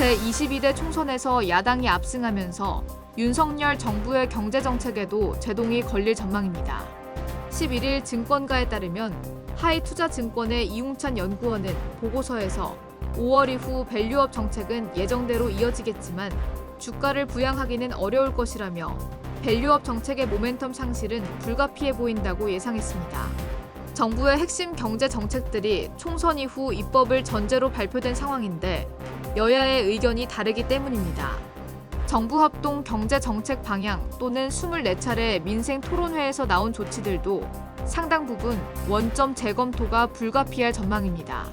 제22대 총선에서 야당이 압승하면서 윤석열 정부의 경제정책에도 제동이 걸릴 전망입니다. 11일 증권가에 따르면 하이투자증권의 이웅찬 연구원은 보고서에서 5월 이후 밸류업 정책은 예정대로 이어지겠지만 주가를 부양하기는 어려울 것이라며 밸류업 정책의 모멘텀 상실은 불가피해 보인다고 예상했습니다. 정부의 핵심 경제 정책들이 총선 이후 입법을 전제로 발표된 상황인데 여야의 의견이 다르기 때문입니다. 정부 합동 경제정책 방향 또는 24차례 민생 토론회에서 나온 조치들도 상당 부분 원점 재검토가 불가피할 전망입니다.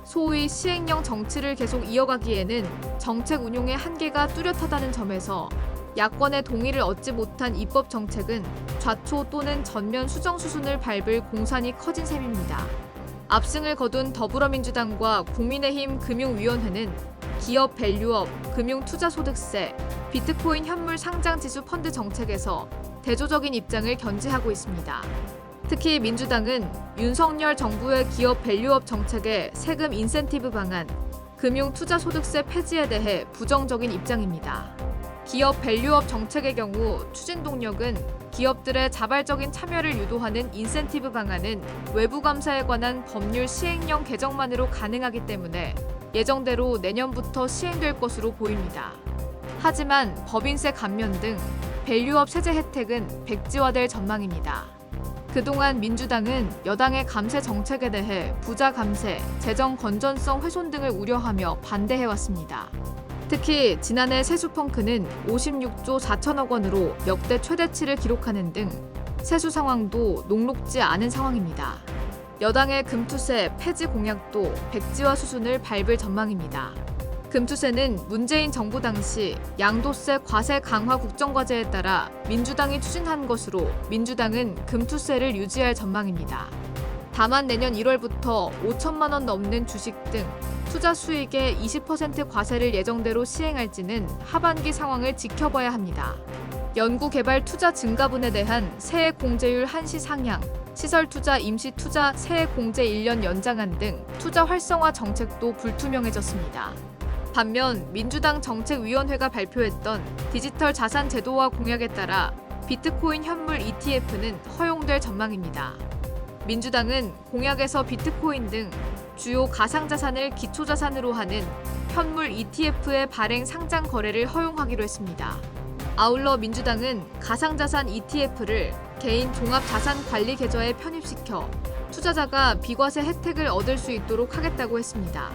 소위 시행령 정치를 계속 이어가기에는 정책 운용의 한계가 뚜렷하다는 점에서 야권의 동의를 얻지 못한 입법 정책은 좌초 또는 전면 수정 수순을 밟을 공산이 커진 셈입니다. 압승을 거둔 더불어민주당과 국민의힘 금융위원회는 기업 밸류업, 금융투자소득세, 비트코인 현물 상장지수 펀드 정책에서 대조적인 입장을 견지하고 있습니다. 특히 민주당은 윤석열 정부의 기업 밸류업 정책의 세금 인센티브 방안, 금융투자소득세 폐지에 대해 부정적인 입장입니다. 기업 밸류업 정책의 경우 추진 동력은 기업들의 자발적인 참여를 유도하는 인센티브 방안은 외부 감사에 관한 법률 시행령 개정만으로 가능하기 때문에 예정대로 내년부터 시행될 것으로 보입니다. 하지만 법인세 감면 등 밸류업 세제 혜택은 백지화될 전망입니다. 그동안 민주당은 여당의 감세 정책에 대해 부자 감세, 재정 건전성 훼손 등을 우려하며 반대해왔습니다. 특히 지난해 세수 펑크는 56조 4천억 원으로 역대 최대치를 기록하는 등 세수 상황도 녹록지 않은 상황입니다. 여당의 금투세 폐지 공약도 백지화 수순을 밟을 전망입니다. 금투세는 문재인 정부 당시 양도세 과세 강화 국정과제에 따라 민주당이 추진한 것으로 민주당은 금투세를 유지할 전망입니다. 다만 내년 1월부터 5천만 원 넘는 주식 등 투자 수익의 20% 과세를 예정대로 시행할지는 하반기 상황을 지켜봐야 합니다. 연구개발 투자 증가분에 대한 세액 공제율 한시 상향, 시설투자 임시투자 세액 공제 1년 연장안 등 투자 활성화 정책도 불투명해졌습니다. 반면 민주당 정책위원회가 발표했던 디지털 자산 제도화 공약에 따라 비트코인 현물 ETF는 허용될 전망입니다. 민주당은 공약에서 비트코인 등 주요 가상자산을 기초자산으로 하는 현물 ETF의 발행 상장 거래를 허용하기로 했습니다. 아울러 민주당은 가상자산 ETF를 개인 종합자산관리 계좌에 편입시켜 투자자가 비과세 혜택을 얻을 수 있도록 하겠다고 했습니다.